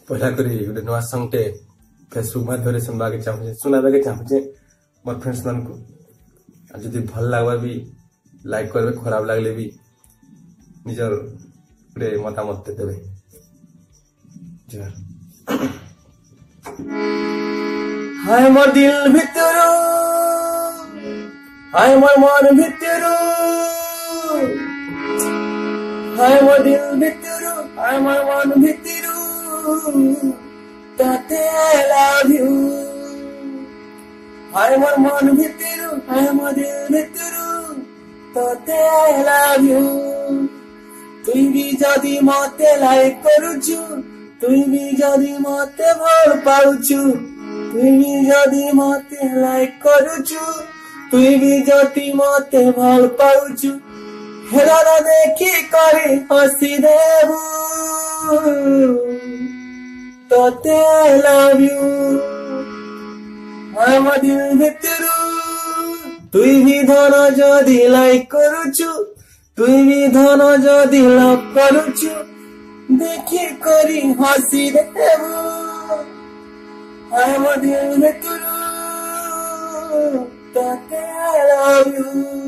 पहला करी गोटे नुआ सॉन्ग टे फेसबुक माध्यम सुनवा के चाहूँ सुनाबा के चाहूँ मोर फ्रेंड्स मान को जदि भल लगवा भी लाइक करबे खराब लगले भी निजर गोटे मतामत देवे। हाय मोर दिल भितर हाय मोर मन भितर हाय मोर दिल भितर हाय मोर मन भितर ताते I love you हाय मोर मन भितर हाय मोर दिल भितर ताते I love you तुई भी जदि मते लाइक करूछु तुई भी जदि मते भल पाउछु तुई भी जदि मते लाइक करूछु तुई भी जदि मते भल पाउछु हेरा देखी करे हसी देबू तोते I love you हाय मोर दिल भितर तुई भी धन जदि लाइक करूछु तुई भी धन जदि लव करूछु देखी करी हसी देबू हाय मोर दिल भितर तोते I love you।